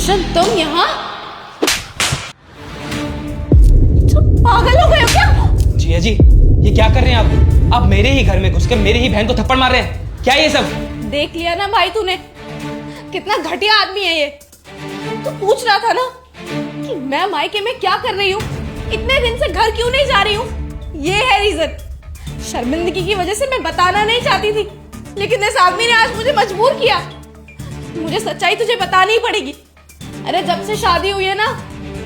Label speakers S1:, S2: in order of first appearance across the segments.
S1: रोशन, तुम यहाँ? तुम पागल हो गए हो क्या?
S2: जिया जी, ये क्या कर रहे हैं आप? आप मेरे ही घर में घुसकर मेरी ही बहन को थप्पड़ मार रहे हैं, क्या ये सब?
S1: देख लिया ना भाई तूने, कितना घटिया आदमी है ये। तू पूछ रहा था ना कि मैं मायके में क्या कर रही हूँ, इतने दिन से घर क्यों नहीं जा रही हूँ। ये है रीजन। शर्मिंदगी की वजह से मैं बताना नहीं चाहती थी, लेकिन इस आदमी ने आज मुझे मजबूर किया। मुझे सच्चाई तुझे बतानी ही पड़ेगी। अरे जब से शादी हुई है ना,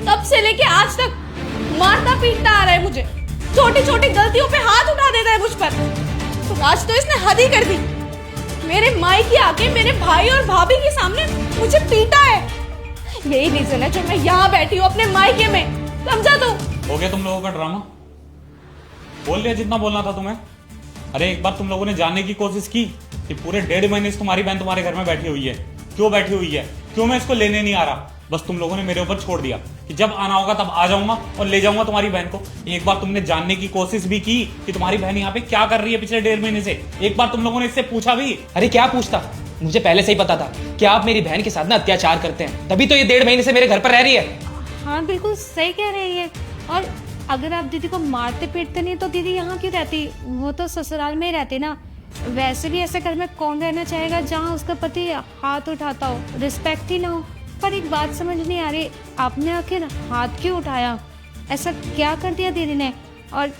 S1: तब से लेके आज तक मारता पीटता आ रहा है मुझे, छोटी छोटी गलतियों पे हाथ उठा देता है मुझ पर। तो आज तो इसने हद ही कर दी। मेरे मायके आके मेरे भाई और भाभी के सामने मुझे पीटा है। यही रीजन है जो मैं यहाँ बैठी हूँ अपने मायके में, समझा तू?
S3: हो गया तुम लोगों का ड्रामा? बोल लिया जितना बोलना था तुम्हें। अरे एक बार तुम लोगों ने जानने की कोशिश की कि पूरे 1.5 महीने से तुम्हारी बहन तुम्हारे घर में बैठी हुई है, क्यों बैठी हुई है, क्यों मैं इसको लेने नहीं आ रहा? बस तुम लोगों ने मेरे ऊपर छोड़ दिया कि जब आना होगा तब आ जाऊंगा और ले जाऊंगा तुम्हारी बहन को। एक बार तुमने जानने की कोशिश भी की कि तुम्हारी बहन यहाँ पे क्या कर रही है पिछले 1.5 महीने से? एक बार तुम लोगों ने इससे पूछा भी?
S2: अरे क्या पूछता, मुझे पहले से ही पता था कि आप मेरी बहन के साथ ना अत्याचार करते हैं, तभी तो ये 1.5 महीने से मेरे घर पर रह रही है।
S4: हाँ बिल्कुल सही कह रही है। और अगर आप दीदी को मारते पीटते नहीं तो दीदी यहाँ क्यों रहती? वो तो ससुराल में ही रहती ना। वैसे भी ऐसे घर में कौन रहना चाहेगा जहाँ उसका पति हाथ उठाता हो, रिस्पेक्ट ही ना हो। पर एक बात समझ नहीं आ रही, आपने आखिर हाथ क्यों उठाया? ऐसा क्या कर दिया दीदी ने? और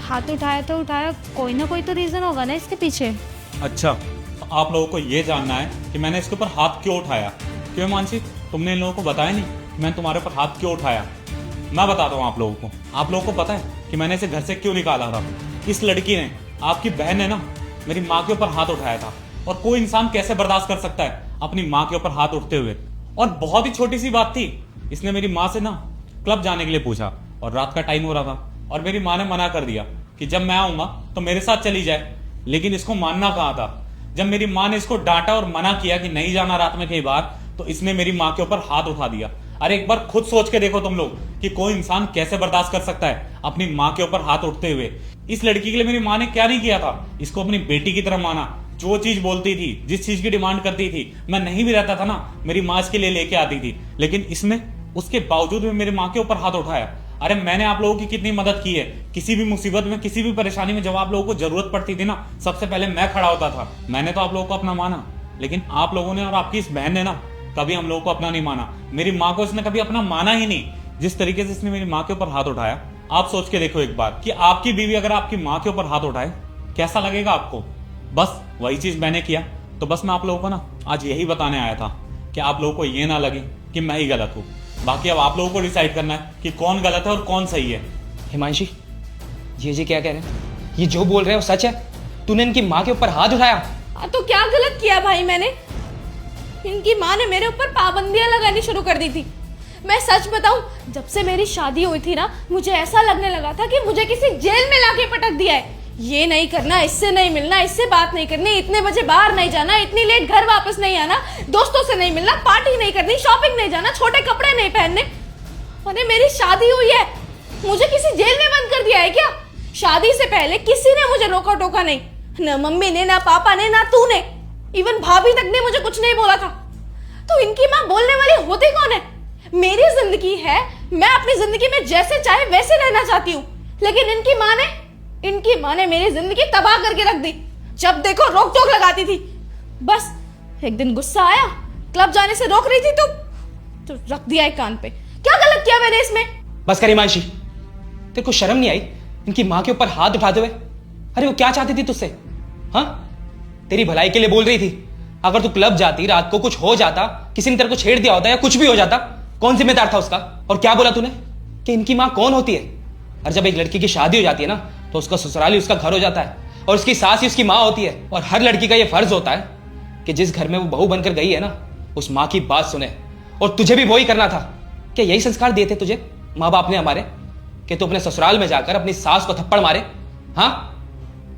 S4: हाथ उठाया तो उठाया, कोई ना कोई तो रीज़न होगा ना इसके पीछे।
S3: अच्छा, तो आप लोगों को ये जानना है कि मैंने इसके ऊपर हाथ क्यों उठाया? क्यों मानसी, तुमने इन लोगों को बताया नहीं कि मैंने तुम्हारे ऊपर हाथ क्यों उठाया? मैं बताता हूँ आप लोगों को। आप लोगों को पता है कि मैंने इसे घर से क्यों निकाला था? इस लड़की ने, आपकी बहन ने ना मेरी माँ के ऊपर हाथ उठाया था। और कोई इंसान कैसे बर्दाश्त कर सकता है अपनी माँ के ऊपर हाथ उठते हुए? और बहुत ही छोटी सी बात थी, इसने मेरी माँ से ना क्लब जाने के लिए पूछा और रात का टाइम हो रहा था और मेरी माँ ने मना कर दिया कि जब मैं आऊंगा तो मेरे साथ चली जाए। लेकिन इसको मानना कहाँ था? जब मेरी माँ ने इसको डांटा और मना किया कि नहीं जाना रात में कई बार, तो इसने मेरी माँ के ऊपर हाथ उठा दिया। अरे एक बार खुद सोच के देखो तुम लोग कि कोई इंसान कैसे बर्दाश्त कर सकता है अपनी माँ के ऊपर हाथ उठते हुए। इस लड़की के लिए मेरी माँ ने क्या नहीं किया था? इसको अपनी बेटी की तरह माना। जो चीज बोलती थी, जिस चीज की डिमांड करती थी, मैं नहीं भी रहता था ना, मेरी माँ इसके लिए लेके आती थी। लेकिन इसने उसके बावजूद भी मेरी माँ के ऊपर हाथ उठाया। अरे मैंने आप लोगों की कितनी मदद की है, किसी भी मुसीबत में, किसी भी परेशानी में जब आप लोगों को जरूरत पड़ती थी ना, सबसे पहले मैं खड़ा होता था। मैंने तो आप लोगों को अपना माना, लेकिन आप लोगों ने और आपकी इस बहन ने ना कभी हम लोगों को अपना नहीं माना। मेरी माँ को इसने कभी अपना माना ही नहीं। जिस तरीके से इसने मेरी माँ के ऊपर हाथ उठाया, आप सोच के देखो एक बार कि आपकी बीवी अगर आपकी माँ के ऊपर हाथ उठाए, कैसा लगेगा आपको? बस वही चीज मैंने किया। तो बस मैं आप लोगों को ना आज यही बताने आया था कि आप लोगों को ये ना लगे कि मैं ही गलत हूँ। बाकी अब आप लोगों को डिसाइड करना है कि कौन गलत है और कौन सही है।
S2: हिमांशी, ये क्या कह रहे हैं? ये जो बोल रहे हैं वो सच है? तूने इनकी माँ के ऊपर हाथ उठाया?
S1: तो क्या गलत किया भाई मैंने? इनकी माँ ने मेरे ऊपर पाबंदियां लगानी शुरू कर दी थी। मैं सच बताऊं, जब से मेरी शादी हुई थी ना, मुझे ऐसा लगने लगा था कि मुझे किसी जेल में लाके पटक दिया है। ये नहीं करना, इससे नहीं मिलना, इससे बात नहीं करनी, इतने बजे बाहर नहीं जाना, इतनी लेट घर वापस नहीं आना, दोस्तों से नहीं मिलना, पार्टी नहीं करनी, शॉपिंग नहीं जाना, छोटे कपड़े नहीं पहनने। अरे मेरी शादी हुई है, मुझे किसी जेल में बंद कर दिया है क्या? शादी से पहले किसी ने मुझे रोका टोका नहीं, न मम्मी ने, ना पापा ने, ना तूने, इवन भाभी तक ने मुझे कुछ नहीं बोला था। तो इनकी माँ बोलने वाली होती कौन है? मेरी जिंदगी है, मैं अपनी जिंदगी में जैसे चाहे वैसे रहना चाहती हूँ, लेकिन इनकी माँ ने मेरी जिंदगी तबाह करके रख दी। जब देखो रोक टोक लगाती थी। बस एक दिन गुस्सा आया, क्लब जाने से रोक रही थी तो रख दिया एक कान पे। क्या गलत किया मैंने इसमें?
S2: बस कर हिमांशी, तेरे को शर्म नहीं आई इनकी माँ के ऊपर हाथ उठाते हुए? अरे वो क्या चाहती थी तुझसे? हाँ, तेरी भलाई के लिए बोल रही थी। अगर तू क्लब जाती, रात को कुछ हो जाता, किसी ने तेरे को छेड़ दिया होता या कुछ भी हो जाता, कौन जिम्मेदार था उसका? और क्या बोला तूने कि इनकी माँ कौन होती है? और जब एक लड़की की शादी हो जाती है ना, तो उसका ससुराल ही उसका घर हो जाता है और उसकी सास ही उसकी माँ होती है। और हर लड़की का ये फर्ज होता है कि जिस घर में वो बहू बनकर गई है ना, उस माँ की बात सुने। और तुझे भी वही करना था। क्या यही संस्कार दिए थे तुझे माँ बाप ने हमारे, कि तू अपने ससुराल में जाकर अपनी सास को थप्पड़ मारे? हाँ,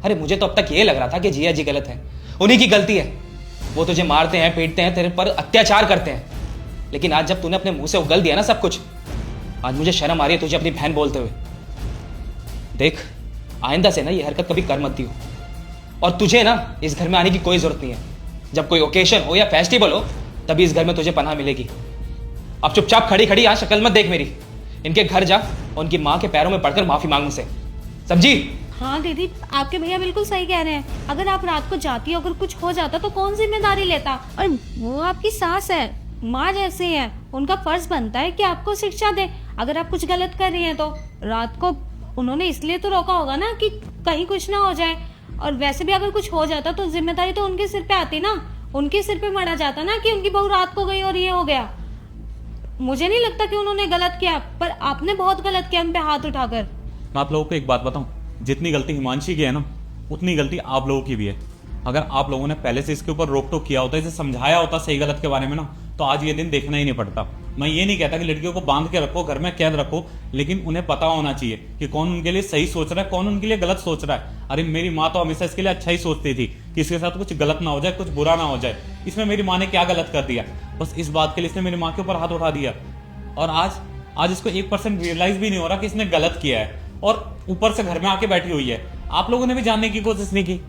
S2: अरे मुझे तो अब तक ये लग रहा था कि जिया जी गलत है, उन्हीं की गलती है। वो तुझे मारते हैं, पीटते हैं, तेरे पर अत्याचार करते हैं। लेकिन आज जब तूने अपने मुंह से उगल दिया ना सब कुछ, आज मुझे शर्म आ रही है तुझे अपनी बहन बोलते हुए। देख, आइंदा से ना ये हरकत कभी कर मत दियो। और तुझे ना इस घर में आने की कोई जरूरत नहीं है। जब कोई ओकेशन हो या फेस्टिवल हो, तभी इस घर में तुझे पनाह मिलेगी। अब चुपचाप खड़ी खड़ी यहाँ शक्ल मत देख मेरी। इनके घर जा और उनकी माँ के पैरों में पड़कर माफी मांग मुझसे, समझी?
S4: हाँ दीदी, आपके भैया बिल्कुल सही कह रहे हैं। अगर आप रात को जाती, अगर कुछ हो जाता तो कौन जिम्मेदारी लेता? और वो आपकी सास है, माँ जैसी है, उनका फर्ज बनता है कि आपको शिक्षा दे अगर आप कुछ गलत कर रही हैं तो। रात को उन्होंने इसलिए तो रोका होगा ना कि कहीं कुछ ना हो जाए। और वैसे भी अगर कुछ हो जाता तो जिम्मेदारी तो उनके सिर पे आती ना, उनके सिर पे मरा जाता ना कि उनकी बहू रात को गई और ये हो गया। मुझे नहीं लगता कि उन्होंने गलत किया, पर आपने बहुत गलत किया हम पे हाथ उठाकर।
S3: मैं आप लोगों को एक बात बताऊं, जितनी गलती हिमांशी की है ना, उतनी गलती आप लोगों की भी है। अगर आप लोगों ने पहले से इसके ऊपर रोक टोक किया होता, इसे समझाया होता सही गलत के बारे में ना, तो आज ये दिन देखना ही नहीं पड़ता। मैं ये नहीं कहता कि लड़कियों को बांध के रखो, घर में कैद रखो, लेकिन उन्हें पता होना चाहिए कि कौन उनके लिए सही सोच रहा है, कौन उनके लिए गलत सोच रहा है। अरे मेरी माँ तो हमेशा इसके लिए अच्छा ही सोचती थी कि इसके साथ कुछ गलत ना हो जाए, कुछ बुरा ना हो जाए। इसमें मेरी माँ ने क्या गलत कर दिया? बस इस बात के लिए इसने मेरी माँ के ऊपर हाथ उठा दिया। और आज इसको 1% रियलाइज भी नहीं हो रहा कि इसने गलत किया है, और ऊपर से घर में आके बैठी हुई है। आप लोगों ने भी जानने की कोशिश नहीं की।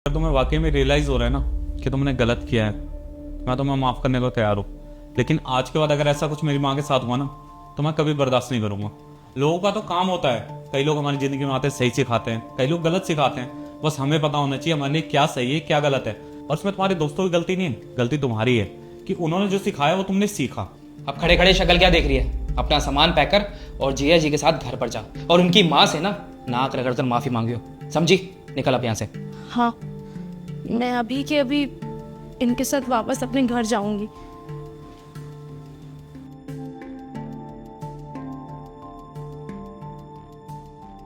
S3: अगर तुम्हें वाकई में रियलाइज हो रहा है ना कि तुमने गलत किया है, मैं तुम्हें माफ करने को तैयार हूँ। लेकिन आज के बाद अगर ऐसा कुछ मेरी माँ के साथ हुआ ना, तो मैं कभी बर्दाश्त नहीं करूंगा। लोगों का तो काम होता है, कई लोग हमारी जिंदगी में आते हैं सही सिखाते हैं, कई लोग गलत सिखाते हैं। बस हमें पता होना चाहिए हमारे लिए क्या सही है क्या गलत है। और उसमें तुम्हारे दोस्तों की गलती नहीं है, गलती तुम्हारी है कि उन्होंने जो सिखाया वो तुमने सीखा।
S2: अब खड़े खड़े शक्ल क्या देख रही है? अपना सामान पैक कर और जिया जी के साथ घर पर जा, और उनकी माँ से ना नाक रगड़ कर माफी मांगियो, समझी? निकल अब यहाँ से।
S1: हाँ, मैं अभी के अभी इनके साथ वापस अपने घर जाऊंगी।